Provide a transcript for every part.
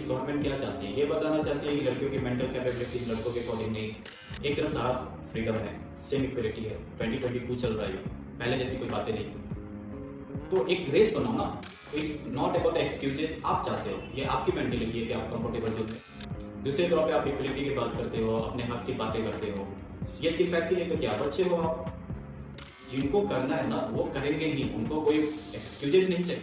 Government क्या चाहती है, ये बताना चाहती है कि लड़कियों की मेंटल कैपेबिलिटी लड़कों के अकॉर्डिंग नहीं, एक तरफ साफ फ्रीडम है, सेम इक्वलिटी है, 2022 चल रहा है, पहले जैसी कोई बातें नहीं। तो एक रेस बनाओ ना, इट्स नॉट अबाउट एक्सक्यूजेज, आप चाहते हो, ये आपकी मेंटेलिटी है कि आप कंफर्टेबल जोन में। दूसरे तौर पे आप इक्वलिटी की बात करते हो, अपने हक की बातें करते हो, ये सिर्फ फैक्ट ही है तो क्या बच्चे हो आप? जिनको करना है ना वो करेंगे ही, उनको कोई एक्सक्यूजेज नहीं चाहिए।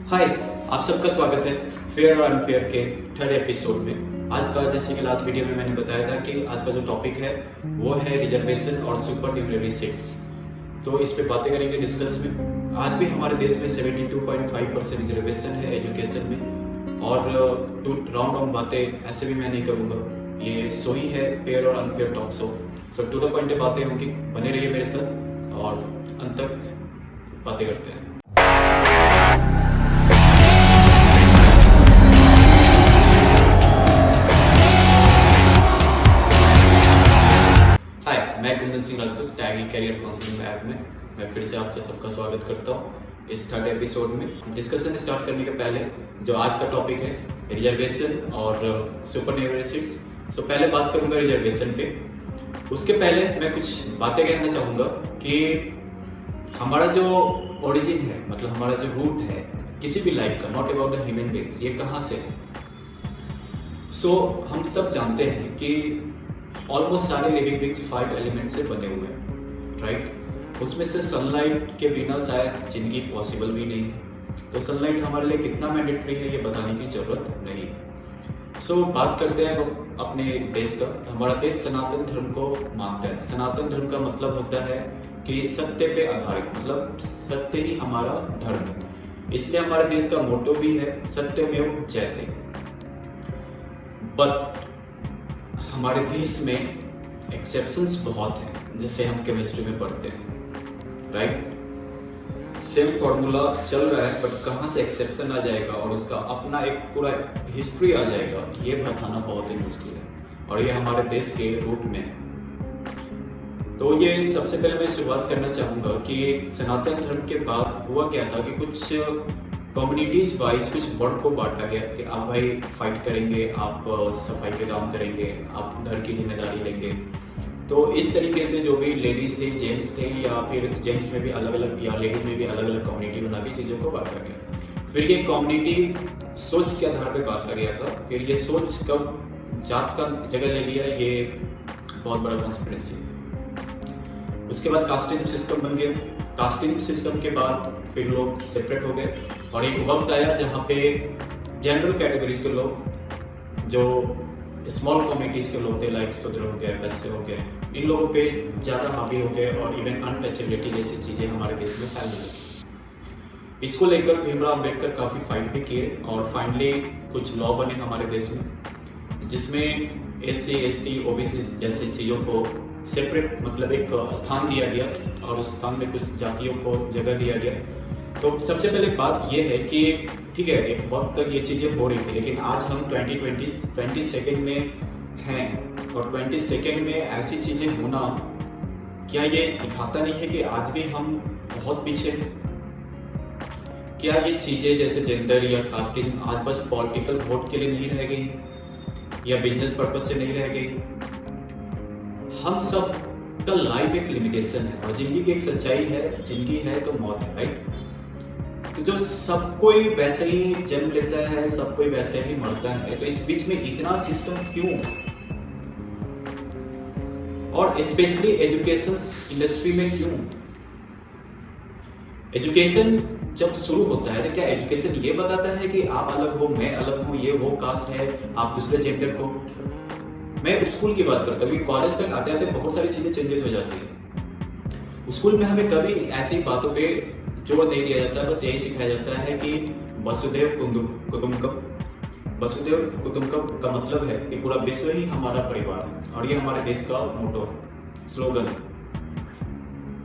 हाय, आप सबका स्वागत है फेयर और अनफेयर के थर्ड एपिसोड में। आज का, जैसे कि लास्ट वीडियो में मैंने बताया था कि आज का जो टॉपिक है वो है रिजर्वेशन और सुपर न्यूमररी सीट्स। तो इस पे बातें करेंगे डिस्कस में। आज भी हमारे देश में 72.5% रिजर्वेशन है एजुकेशन में, और राउंड बातें ऐसे भी मैं नहीं करूँगा, ये सो ही है फेयर और unfair talk show. So to the point पे बातें होंगी, बने रहिए मेरे साथ और अंत तक बातें करते हैं। मैं Kundan Singh Rajput, tagging career counselling app में मैं फिर से आपका सबका स्वागत करता हूँ इस थर्ड एपिसोड में। डिस्कशन स्टार्ट करने के पहले जो आज का टॉपिक है रिजर्वेशन और सुपर न्यूमररी सीट्स, तो पहले बात करूंगा रिजर्वेशन पे। उसके पहले मैं कुछ बातें कहना चाहूँगा कि हमारा जो ओरिजिन है, मतलब हमारा जो रूट है किसी भी लाइफ का, not about the human beings, ये कहाँ से है। सो हम सब जानते हैं कि ऑलमोस्ट सारे लिविंग बीइंग्स 5 एलिमेंट से बने हुए हैं, राइट। उसमें से सनलाइट के बिना शायद जिंदगी पॉसिबल भी नहीं है। तो सनलाइट हमारे लिए कितना मैंडेटरी है ये बताने की जरूरत नहीं है। सो बात करते हैं अपने देश का। हमारा देश सनातन धर्म को मानता है। सनातन धर्म का मतलब होता है कि सत्य पे आधारित, मतलब सत्य ही हमारा धर्म है। इसलिए हमारे देश का मोटो भी है सत्यमेव जयते। बट हमारे देश में एक्सेप्शंस बहुत हैं, जैसे हम केमिस्ट्री में पढ़ते हैं, राइट। सेम फॉर्मूला चल रहा है, बट कहाँ से एक्सेप्शन आ जाएगा और उसका अपना एक पूरा हिस्ट्री आ जाएगा, ये बताना बहुत ही मुश्किल है, और ये हमारे देश के रूट में है। तो ये सबसे पहले मैं शुरुआत करना चाहूंगा कि सनातन धर्म के बाद हुआ क्या था कि कुछ कम्युनिटीज वाइज कुछ वर्ड को बांटा गया कि आप भाई फाइट करेंगे, आप सफाई पे काम करेंगे, आप घर की जिम्मेदारी लेंगे। तो इस तरीके से जो भी लेडीज थे, जेंट्स थे, या फिर जेंट्स में भी अलग अलग या लेडीज में भी अलग अलग कम्युनिटी बना के चीज़ों को बांटा गया। फिर ये कम्युनिटी सोच के आधार पर बांटा गया था। फिर ये सोच कब जात का जगह ले लिया, ये बहुत बड़ा कॉन्स्पिरेसी। उसके बाद कास्टिज्म सिस्टम बन गया। कास्टिज्म सिस्टम के बाद फिर लोग सेपरेट हो गए, और एक वक्त आया जहाँ पे जनरल कैटेगरीज के लोग, जो स्मॉल कम्युनिटीज के लोग थे, लाइक शूद्र हो गए, वैश्य हो गए, इन लोगों पे ज़्यादा हावी हो गए, और इवन अनटचेबिलिटी जैसी चीज़ें हमारे देश में फैलने लगी। इसको लेकर भीमराव अम्बेडकर काफ़ी फाइट भी किए, और फाइनली कुछ लॉ बने हमारे देश में, जिसमें SC, ST, OBC जैसी चीज़ों को सेपरेट, मतलब एक स्थान दिया गया, और उस स्थान में कुछ जातियों को जगह दिया गया। तो सबसे पहले बात यह है कि ठीक है, एक वक्त तक ये चीज़ें हो रही थी, लेकिन आज हम 2022 में हैं, और 22 में ऐसी चीज़ें होना, क्या ये दिखाता नहीं है कि आज भी हम बहुत पीछे हैं? क्या ये चीज़ें जैसे जेंडर या कास्टिंग आज बस पॉलिटिकल वोट के लिए नहीं रह गई, या बिजनेस पर्पज से नहीं रह गई? हम सब का लाइफ एक लिमिटेशन है, और जिंदगी की एक सच्चाई है, जिंदगी है तो मौत है, राइट। तो जो सब कोई वैसे ही जन्म लेता है, सब कोई वैसे ही मरता है, तो इस बीच में इतना सिस्टम क्यों? और स्पेशली एजुकेशन इंडस्ट्री में क्यों? एजुकेशन जब शुरू होता है तो क्या एजुकेशन ये बताता है कि आप अलग हो, मैं अलग हूं, ये वो कास्ट है, आप दूसरे जेंडर को? मैं स्कूल की बात करता हूँ, कॉलेज तक आते आते बहुत सारी चीजें चेंजेस हो जाती है। स्कूल में हमें कभी ऐसी बातों पे जोर नहीं दिया जाता, बस यही सिखाया जाता है कि वसुधैव कुटुंबकम। वसुधैव कुटुंबकम का मतलब है कि पूरा विश्व ही हमारा परिवार है, और ये हमारे देश का मोटो है, स्लोगन।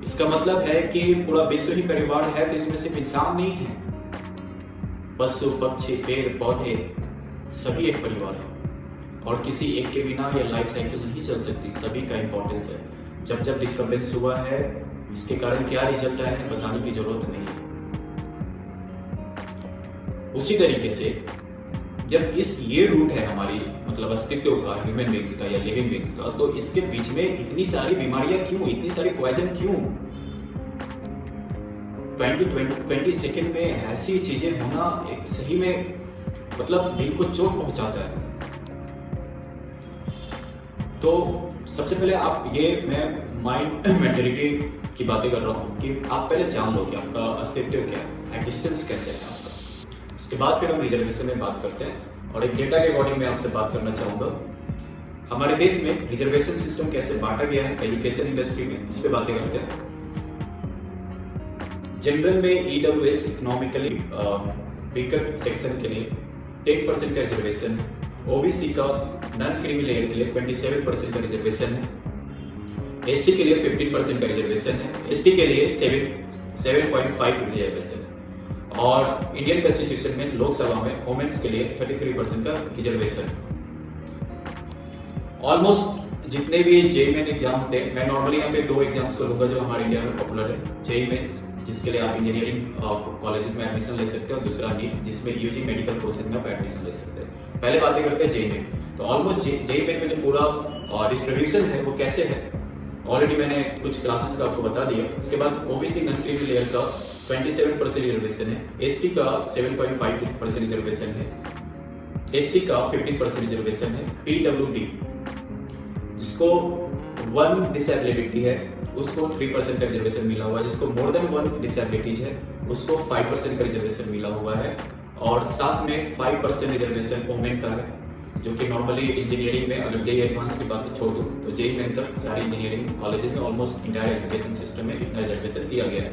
इसका मतलब है कि पूरा विश्व ही परिवार है, तो इसमें सिर्फ इंसान नहीं है, पशु, पक्षी, पेड़, पौधे सभी एक परिवार है, और किसी एक के बिना ये लाइफ साइकिल नहीं चल सकती, सभी का इंपॉर्टेंस है। जब जब डिस्टर्बेंस हुआ है, इसके कारण क्या रिजल्ट आया है बताने की जरूरत नहीं है। उसी तरीके से जब ये रूट है हमारी मतलब अस्तित्व का, ह्यूमन बींग्स का या लिविंग बींग्स का, तो इसके बीच में इतनी सारी बीमारियां क्यों, इतनी सारी पॉइजन क्यों? 20 सेकेंड में ऐसी चीजें होना एक सही में मतलब दिल को चोट पहुंचाता है। तो सबसे पहले आप मैं माइंड मेंटलिटी की बातें कर रहा हूँ कि आप पहले जान लो कि आपका अस्तित्व क्या है, एग्जिस्टेंस कैसे है आपका। उसके बाद फिर हम रिजर्वेशन में बात करते हैं और एक डेटा के अकॉर्डिंग मैं आपसे बात करना चाहूंगा हमारे देश में रिजर्वेशन सिस्टम कैसे बांटा गया है एजुकेशन इंडस्ट्री में, इस पे बातें करते हैं। जनरल में ईडब्ल्यूएस इकोनॉमिकली वीकर सेक्शन के लिए 10% का रिजर्वेशन है। ओबीसी का नॉन क्रीमी लेयर के लिए 27% का रिजर्वेशन है। एससी के लिए 15% का रिजर्वेशन है। एसटी के लिए 7.5 रिजर्वेशन है। और इंडियन कॉन्स्टिट्यूशन में लोकसभा में वुमेन्स के लिए 33% का रिजर्वेशन है। ऑलमोस्ट जितने भी जेईई मेन एग्जाम होते हैं, मैं नॉर्मली यहाँ पे 2 एग्जाम्स को लूंगा जो हमारे इंडिया में पॉपुलर है। जेईई मेंस जिसके लिए आप इंजीनियरिंग कॉलेजेस में एडमिशन ले सकते हो, दूसरा नीट जिसमें यूजी मेडिकल कोर्सेज में आप एडमिशन ले सकते हैं। पहले बातें करते हैं जेईई मेन। तो ऑलमोस्ट जेईई मेन में जो पूरा डिस्ट्रीब्यूशन है वो कैसे है, ऑलरेडी मैंने कुछ क्लासेस का आपको बता दिया। उसके बाद ओबीसी नॉन क्रीमी लेयर का 27% रिजर्वेशन है। एसटी का 7.5% रिजर्वेशन है। एससी का 15% रिजर्वेशन है। पीडब्ल्यूडी जिसको 1 डिसेबिलिटी है उसको 3% का रिजर्वेशन मिला हुआ है। जिसको मोर देन 1 डिसेबिलिटीज है उसको 5% का रिजर्वेशन मिला हुआ है। और साथ में 5% रिजर्वेशन वुमेन का है, जो कि नॉर्मली इंजीनियरिंग में अगर जेईई एडवांस की बात छोड़ दो तो जेईई मेन तक सारी इंजीनियरिंग कॉलेजेस में ऑलमोस्ट इंटायर एजुकेशन सिस्टम में इतना रिजर्वेशन दिया गया है।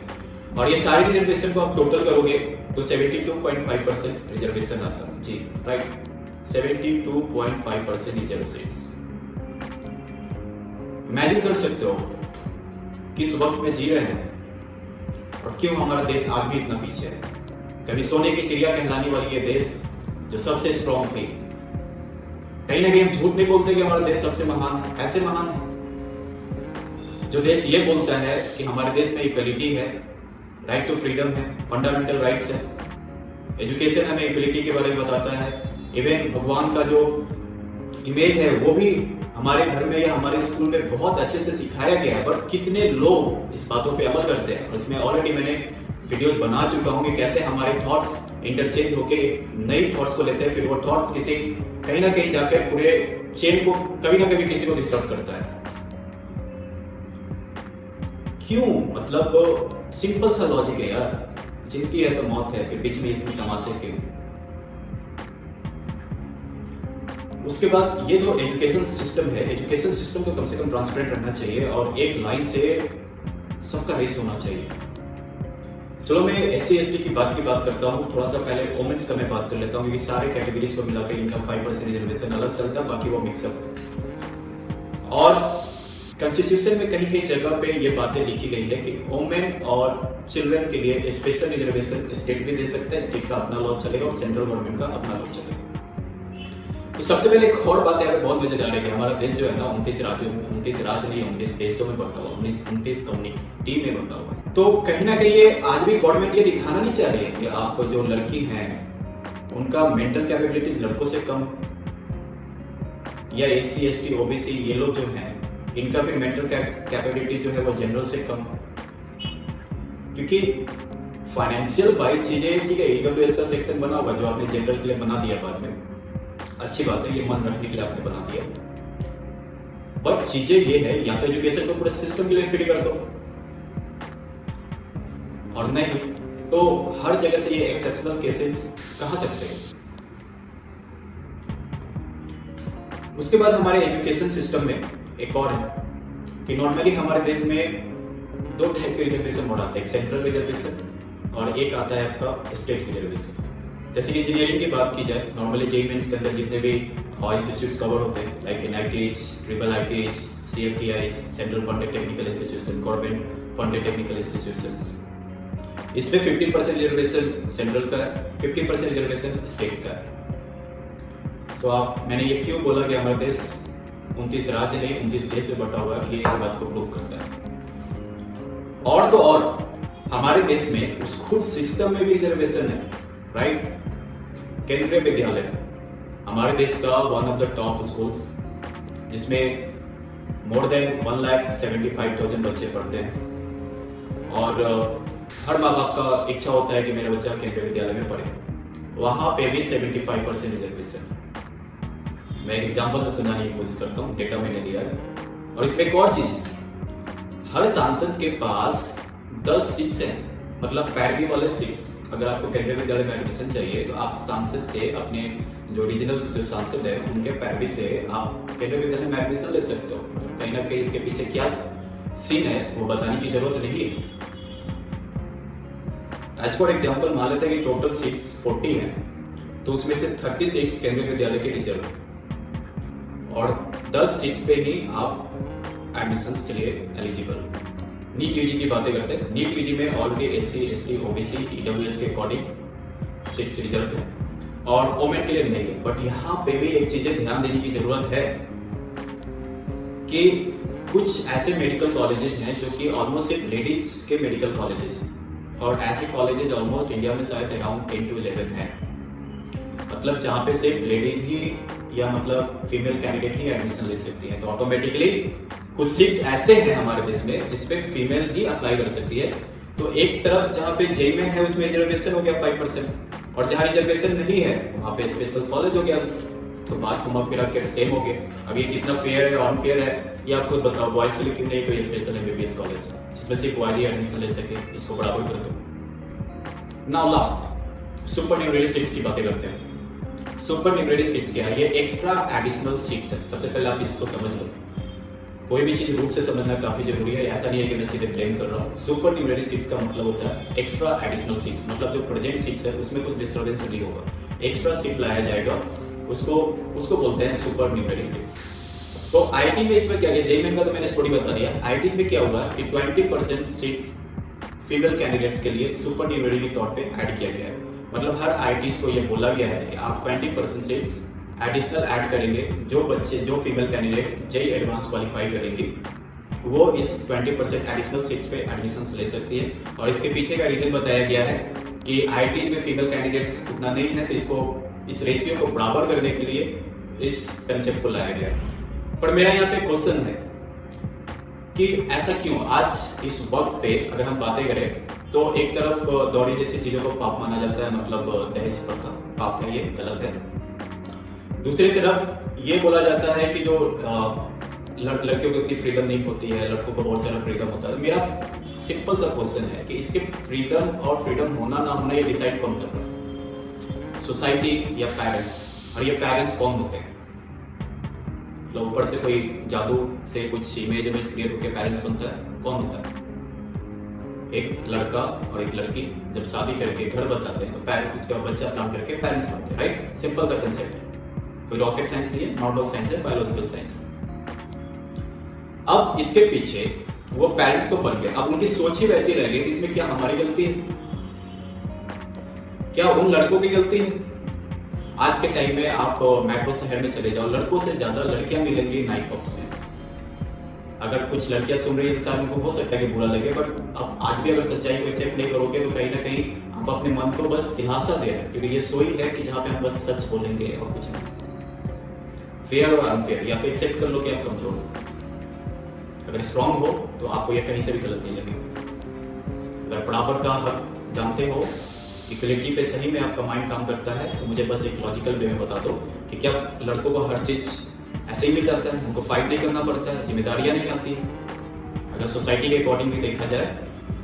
और ये सारे रिजर्वेशन को आप टोटल करोगे तो 72.5% रिजर्वेशन आता है। जी राइट, 72.5% रिजर्वेशन। इमेजिन कर सकते हो किस वक्त में जी रहे हैं और क्यों हमारा देश आज भी इतना पीछे है। कभी सोने की चिड़िया कहलाने वाली ये देश जो सबसे स्ट्रॉन्ग थी, कहीं ना कहीं हम झूठ नहीं बोलते कि हमारा देश सबसे महान है। ऐसे महान है जो देश ये बोलता है कि हमारे देश में इक्वलिटी है, राइट टू फ्रीडम है, फंडामेंटल राइट्स है, एजुकेशन हमें इक्वलिटी के बारे में बताता है। इवन भगवान का जो इमेज है वो भी हमारे घर में या हमारे स्कूल में बहुत अच्छे से सिखाया गया है। बट कितने लोग इस बातों पे अमल करते हैं? और इसमें ऑलरेडी मैंने वीडियोस बना चुका हूं कि कैसे हमारे थॉट्स इंटरचेंज होके नई थॉट्स को लेते हैं, फिर वो थॉट्स किसी कहीं ना कहीं जाकर पूरे चेन को कभी ना कभी किसी को डिस्टर्ब करता है। क्यों? मतलब सिंपल सा लॉजिक है यार, जिनकी है तो मौत है, फिर बीच में इतनी तमाशे क्यों? उसके बाद ये जो एजुकेशन सिस्टम है, एजुकेशन सिस्टम तो कम से कम ट्रांसपेरेंट रहना चाहिए और एक लाइन से सबका रेस होना चाहिए। चलो मैं एससी एसटी की बात करता हूँ। थोड़ा सा पहले वुमेन्स का मैं बात कर लेता हूँ क्योंकि सारे कैटेगरीज को मिलाकर इनका 5% रिजर्वेशन अलग चलता है, बाकी वो मिक्सअप है। और कॉन्स्टिट्यूशन में कहीं कहीं जगह पे ये बातें लिखी गई है कि वुमेन और चिल्ड्रन के लिए स्पेशल रिजर्वेशन स्टेट भी दे सकता है, स्टेट का अपना लॉ चलेगा और सेंट्रल गवर्नमेंट का अपना लॉ चलेगा। तो सबसे पहले एक और बात यहाँ पे बहुत मजेदार है कि हमारा देश जो है ना 29 राज्य नहीं 29 देशों में बंटा हुआ, 29 कम्युनिटी में बंटा हुआ है। तो कहीं ना कहीं ये आज भी गवर्नमेंट ये दिखाना नहीं चाह रही है कि आप जो लड़की हैं उनका मेंटल कैपेबिलिटीज लड़कों से कम है, या एससी एसटी ओबीसी ये लोग जो हैं इनका भी मेंटल कैपेबिलिटी जो है वो जनरल से कम है। क्योंकि फाइनेंशियल वाइज चीजें, ठीक है, ईडब्ल्यूएस का सेक्शन बना हुआ जो आपने जनरल के लिए बना दिया बाद में, अच्छी बात है, ये मन रखने के लिए आपने बना दिया। बट चीजें ये है, या तो एजुकेशन को पूरे सिस्टम के लिए फ्री कर दो और नहीं तो हर जगह से ये एक्सेप्शनल केसेस कहां तक से। उसके बाद हमारे एजुकेशन सिस्टम में एक और है कि नॉर्मली हमारे देश में 2 टाइप के रिजर्वेशन मोड आते हैं, एक सेंट्रल रिजर्वेशन और एक आता है आपका स्टेट रिजर्वेशन। जैसे कि इंजीनियरिंग की बात की जाए, नॉर्मली जेईई मेंस के अंदर जितने भी इंस्टीट्यूट्स कवर होते हैं like NITs, triple ITs, CFTI, central funded technical institution, government funded technical institutions, इसमें 50% रिजर्वेशन सेंट्रल का है, 50% रिजर्वेशन स्टेट का है। सो मैंने ये क्यों बोला कि हमारा देश 29 राज्य नहीं 29 देश में बटा हुआ है, ये इस बात को प्रूव करता है। और तो और हमारे देश में उस खुद सिस्टम में भी रिजर्वेशन है, राइट। केंद्रीय विद्यालय हमारे देश का one of the top schools, जिसमें मोर देन 1,75,000 बच्चे पढ़ते हैं और हर माँ बाप का इच्छा होता है कि मेरा बच्चा केंद्रीय विद्यालय में पढ़े। वहां पे भी 75% रिजर्वेशन। मैं एक एग्जाम्पल से समझाने की कोशिश करता हूँ, डेटा मैंने लिया है। और इसमें एक और चीज है, हर सांसद के पास 10 सीट्स हैं, मतलब पैरवी वाले सीट्स। अगर आपको केंद्रीय विद्यालय में एडमिशन चाहिए तो आप सांसद से, अपने जो रीजनल जो सांसद है उनके पैरवी से आप केंद्रीय विद्यालय में एडमिशन ले सकते हो। कहीं ना कहीं इसके पीछे क्या सीन है वो बताने की जरूरत नहीं है। एज फॉर एग्जाम्पल मान लेते हैं कि टोटल सीट्स 40 है, तो उसमें से 36 केंद्रीय विद्यालय के रिजर्व और 10 सीट्स पे ही आप एडमिशन के लिए एलिजिबल। नीट यूजी की बातें करते हैं। नीट यूजी में already SC, ST, OBC, EWS के अकॉर्डिंग सीट्स रिजर्व है और वोमेन के लिए नहीं है। बट यहाँ पे भी एक चीजें ध्यान देने की जरूरत है कि कुछ ऐसे मेडिकल कॉलेजेस हैं जो कि ऑलमोस्ट सिर्फ लेडीज के मेडिकल कॉलेजेस, और ऐसे कॉलेजेस ऑलमोस्ट इंडिया में शायद अराउंड 10 to 11 हैं। मतलब जहाँ पे सिर्फ लेडीज ही या मतलब फीमेल कैंडिडेट ही एडमिशन ले सकती है। तो ऑटोमेटिकली कुछ सीट्स ऐसे हैं हमारे देश में जिसपे फीमेल ही अप्लाई कर सकती है। तो एक तरफ जहाँ पे जेईमेन है उसमें रिजर्वेशन हो गया 5%, और जहाँ रिजर्वेशन नहीं है वहाँ पे स्पेशल कॉलेज हो गया। तो बात घुमा फिरा के सेम हो गया। अब ये कितना फेयर है अनफेयर है ये आप खुद बताओ। बॉयज के लिए क्यों नहीं कोई स्पेशल MBBS कॉलेज जिसमें सिर्फ बॉयज ही एडमिशन ले सके, इसको बराबर कर दो। नाउ लास्ट सुपर न्यूमरी सीट्स की बातें करते हैं। सुपर न्यूमरी सीट्स क्या है? ये एक्स्ट्रा एडिशनल सीट्स है। सबसे पहले आप इसको समझ लो, कोई भी चीज रूप से समझना काफी जरूरी है। ऐसा नहीं है कि मैं सीधे ब्लेम कर रहा हूँ। सुपर न्यूमरी सीट्स का मतलब होता है एक्स्ट्रा एडिशनल सीट्स, मतलब जो प्रेजेंट सीट्स है उसमें कुछ डिस्टर्बेंस नहीं होगा, एक्स्ट्रा सीट लाया जाएगा, उसको बोलते हैं सुपर न्यूमरी सीट्स। तो आईटी में इसमें क्या है, जेईमेन का तो मैंने स्टोरी बता दिया। आईटी में क्या होगा कि 20% सीट्स फीमेल कैंडिडेट्स के लिए सुपर न्यूमरी के तौर पे ऐड किया गया है। मतलब हर आईटीज को यह बोला गया है कि आप 20% सीट्स एडिशनल ऐड करेंगे। जो female candidate JEE advance qualify करेंगे वो इस 20% एडिशनल सीट्स पे एडमिशन ले सकती है। और इसके पीछे का रीजन बताया गया है कि आईटीज में फीमेल कैंडिडेट्स उतना नहीं है, तो इस रेशियो को बराबर करने के लिए इस कंसेप्ट को लाया गया है। पर मेरा यहाँ पे क्वेश्चन है कि ऐसा क्यों? आज इस वक्त पे अगर हम बातें करें तो एक तरफ दौरी जैसी चीजों को पाप माना जाता है, मतलब दहेज प्रथा पाप है, ये गलत है। दूसरी तरफ ये बोला जाता है कि जो लड़कियों को इतनी फ्रीडम नहीं होती है, लड़कों को बहुत सारा फ्रीडम होता है। मेरा सिंपल सा क्वेश्चन है कि इसके फ्रीडम और फ्रीडम होना ना होना ये डिसाइड कौन कर रहा है? सोसाइटी या पेरेंट्स? और ये पेरेंट्स कौन होते हैं? तो ऊपर से कोई जादू से कुछ इमेज क्रिएट होकर पेरेंट्स बनता है? कौन होता है? एक लड़का और एक लड़की जब शादी करके घर बसाते हैं तो पेरेंट्स, उसका बच्चा प्लान करके पेरेंट्स बनते हैं, राइट? सिंपल सा कंसेप्ट है, कोई रॉकेट साइंस नहीं है, नॉट साइंस है, बायोलॉजिकल साइंस। अब इसके पीछे वो पेरेंट्स को बन गए, अब उनकी सोच ही वैसी रह गई। इसमें क्या हमारी गलती है? क्या उन लड़कों की गलती है? आज के टाइम में आप मेट्रो शहर में चले जाओ, लड़कों से ज्यादा लड़कियां मिलेंगी नाइट पब्स में। अगर कुछ लड़कियां सुन रही है तो उनको हो सकता है कि बुरा लगे, बट अब आज भी अगर सच्चाई को एक्सेप्ट नहीं करोगे तो कहीं ना कहीं आप अपने मन को बस दिलासा दे रहे हैं, क्योंकि ये सोई है कि जहाँ पे हम बस सच बोलेंगे और कुछ नहीं। फेयर और अनफेयर, या तो एक्सेप्ट कर लो कि आप कमजोर हो। अगर स्ट्रांग हो तो आपको यह कहीं से भी गलत नहीं लगेगा। अगर बराबर का हक जानते हो, इक्वलिटी पे सही में आपका माइंड काम करता है, तो मुझे बस एक लॉजिकल वे में बता दो कि क्या लड़कों को हर चीज ऐसे ही मिल जाता है? उनको फाइट नहीं करना पड़ता है? जिम्मेदारियां नहीं आती है? अगर सोसाइटी के अकॉर्डिंग भी देखा जाए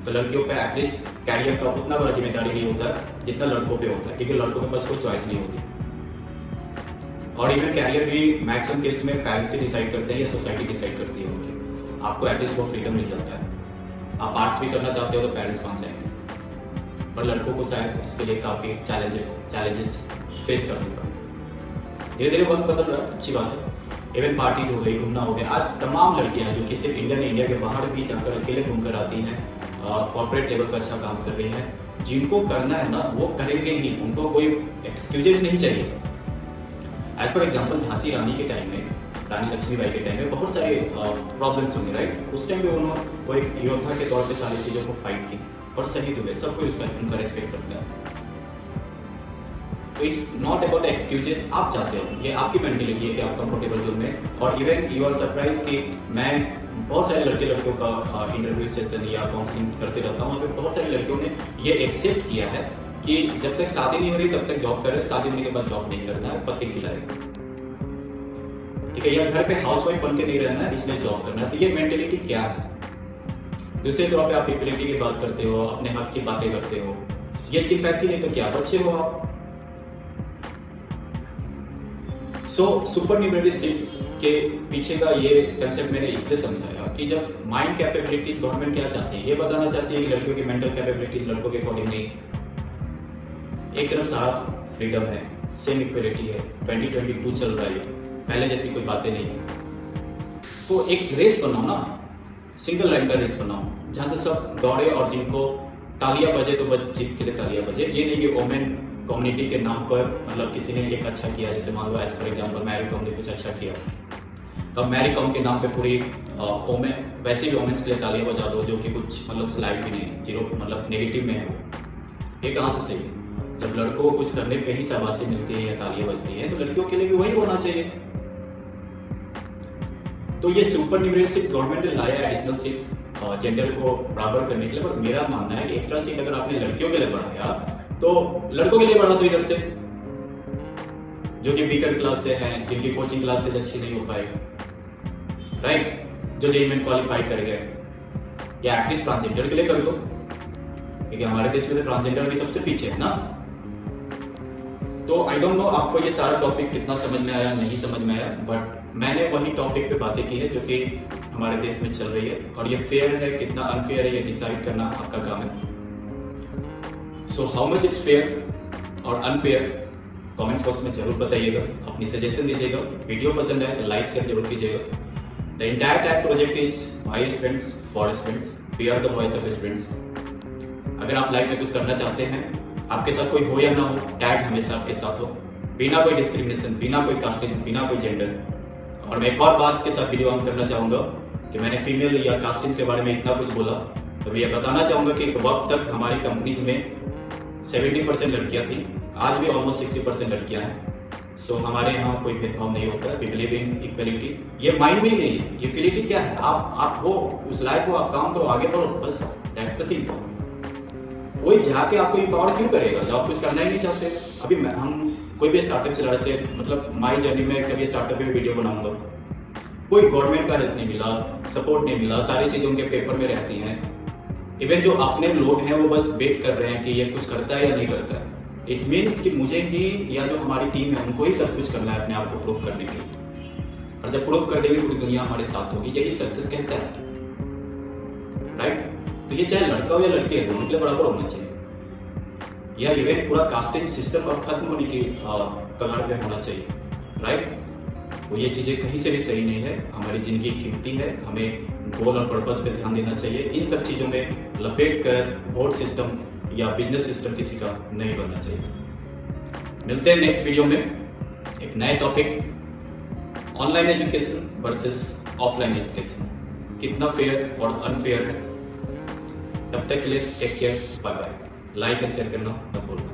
तो लड़कियों पे एटलीस्ट कैरियर का उतना बड़ा जिम्मेदारी नहीं होता है जितना लड़कों पे होता है, क्योंकि लड़कों के पास कोई चॉइस नहीं होती। और इवन कैरियर भी मैक्सिमम केस में पेरेंट्स ही डिसाइड करते हैं या सोसाइटी डिसाइड करती है उनकी। आपको एटलीस्ट वो फ्रीडम मिल जाता है। आप आर्ट्स भी करना चाहते हो तो पेरेंट्स मान जाएंगे, पर लड़कों को शायद इसके लिए काफी चैलेंजेस फेस करने पड़े। धीरे धीरे वक्त बदल रहा है, अच्छी बात है। इवन पार्टी हो गई, घूमना हो गया। आज तमाम लड़कियां जो कि सिर्फ इंडिया के बाहर भी जाकर अकेले घूमकर आती हैं, कॉर्पोरेट लेवल पर अच्छा काम कर रही हैं। जिनको करना है ना वो करेंगे ही, उनको कोई एक्सक्यूजेस नहीं चाहिए। एज फॉर एग्जाम्पल झांसी रानी के टाइम में रानी लक्ष्मीबाई के टाइम में बहुत सारे प्रॉब्लम्स होंगे, राइट। उस टाइम पे उन्होंने वो एक योद्धा के तौर पे सारी चीज़ों को फाइट की और शहीद हुए, सब कोई उनका रेस्पेक्ट करता है। तो इट्स नॉट अबाउट एक्सक्यूजेज, आप चाहते हो, ये आपकी मेंटेलिटी है कि आप कंफर्टेबल जोन में। और इवन यू आर सरप्राइज कि मैं बहुत सारे लड़कियों का इंटरव्यू सेशन या काउंसलिंग करते रहता हूँ, और बहुत सारी लड़कियों ने ये एक्सेप्ट किया है कि जब तक शादी नहीं हो रही तब तक जॉब कर रहे, शादी होने के बाद जॉब नहीं करना है, पति खिलाएगा, ठीक है, या घर पे हाउसवाइफ बन के नहीं रहना है इसलिए जॉब करना है। तो ये मेंटेलिटी क्या है? दूसरे तौर पे आप इक्वलिटी की बात करते हो, अपने हक की बातें करते हो, ये सिंपैथी नहीं तो क्या बच्चे हो आप? सो सुपर न्यूमेरिक सीट्स के पीछे का ये कंसेप्ट मैंने इसलिए समझाया कि जब माइंड कैपेबिलिटीज गवर्नमेंट क्या चाहती है, ये बताना चाहती है कि लड़कियों की मेंटल कैपेबिलिटीज लड़कों के अकॉर्डिंग नहीं। एक तरफ साफ फ्रीडम है, सेम इक्वलिटी है, 2022 चल रहा है, पहले जैसी कोई बातें नहीं। तो एक रेस बनाओ ना, सिंगल लाइन का रेस बनाओ जहां से सब दौड़े और जिनको तालियां बजे तो बस जीत के लिए तालियां बजे। ये नहीं कि वोमेन कम्युनिटी के नाम पर मतलब किसी ने एक अच्छा किया, जैसे मान लो as for example Mary Kom ने कुछ अच्छा किया, तो मैरी कॉम के नाम पे पूरी वैसे भी वोमेन्स के लिए तालियां बजा दो जो कि कुछ मतलब स्लाइड भी नहीं, जीरो मतलब नेगेटिव में है। ये कहाँ से सही है? जब लड़कों को कुछ करने पे ही शाबाशी मिलती है या तालियां बजती है, तो लड़कियों के लिए भी वही होना चाहिए। तो ये सुपर न्यूमेरिक सीट्स गवर्नमेंट ने लाया एडिशनल सीट्स जेंडर को बराबर करने के लिए, पर मेरा मानना है कि एक्स्ट्रा सीट अगर आपने लड़कियों के लिए बढ़ाया तो लड़कों के लिए बढ़ा दो इधर से, जो कि वीकर क्लास से हैं, जिनकी कोचिंग क्लासेज अच्छी नहीं हो पाए, राइट, जो जेईई में क्वालिफाई कर गए, या एटलीस्ट ट्रांसजेंडर के लिए कर दो, क्योंकि हमारे देश में तो ट्रांसजेंडर भी सबसे पीछे है ना। तो आई डोंट नो आपको ये सारा टॉपिक कितना समझ में आया, नहीं समझ में आया, बट मैंने वही टॉपिक पे बातें की है जो कि हमारे देश में चल रही है, और ये फेयर है कितना अनफेयर है ये डिसाइड करना आपका काम है। So how much is fair और अनफेयर कमेंट्स बॉक्स में जरूर बताइएगा, अपनी सजेशन दीजिएगा। वीडियो पसंद है तो लाइक शेयर जरूर कीजिएगा। The entire tag project is by students for students, we are the voice of students. अगर आप लाइफ में कुछ करना चाहते हैं, आपके साथ कोई हो या ना हो, टैग हमेशा आपके साथ हो, बिना कोई डिस्क्रिमिनेशन, बिना कोई कास्टिंग, बिना कोई जेंडर। और मैं एक और बात के साथ वीडियो ऑन करना चाहूंगा कि मैंने फीमेल या कास्टिंग के बारे में इतना कुछ बोला, तो मैं ये बताना चाहूंगा कि वक्त तक हमारी कंपनीज में 70% लड़कियां थी, आज भी ऑलमोस्ट 60% लड़कियां हैं। सो हमारे यहाँ कोई भेदभाव नहीं होता, वी बिलीव इन इक्वलिटी। ये माइंड में ही नहीं है, इक्वलिटी क्या है, आप हो उस लायक हो, आप काम करो, आगे बढ़ो, बस दैट्स द थिंग। कोई जाके आपको एम्पावर क्यों करेगा जब आप कुछ करना ही नहीं चाहते? अभी हम कोई भी स्टार्टअप चला रहे थे, मतलब माई जर्नी में कभी स्टार्टअप पे वीडियो बनाऊंगा, कोई गवर्नमेंट का हेल्प नहीं मिला, सपोर्ट नहीं मिला, सारी चीजें उनके पेपर में रहती हैं। इवन जो अपने लोग हैं वो बस वेट कर रहे हैं कि ये कुछ करता है या नहीं करता है। इट्स मीन्स कि मुझे ही या जो हमारी टीम है उनको ही सब कुछ करना है अपने आप को प्रूफ करने के लिए, और जब प्रूफ कर देंगे पूरी दुनिया हमारे साथ होगी, यही सक्सेस कहता है, राइट। तो ये चाहे लड़का हो या लड़की है, दोनों के लिए बराबर होना चाहिए। या इवन पूरा कास्टिंग सिस्टम अब खत्म होने की कगार पे होना चाहिए, राइट। तो ये चीजें कहीं से भी सही नहीं है, हमारी जिंदगी कीमती है, हमें गोल और पर्पस पे ध्यान देना चाहिए। इन सब चीजों में लपेट कर वोट सिस्टम या बिजनेस सिस्टम किसी का नहीं बनना चाहिए। मिलते हैं नेक्स्ट वीडियो में एक नए topic, online education versus offline education, कितना फेयर और अनफेयर है। तब तक के लिए take care, bye bye. Like and share करना मत भूलना।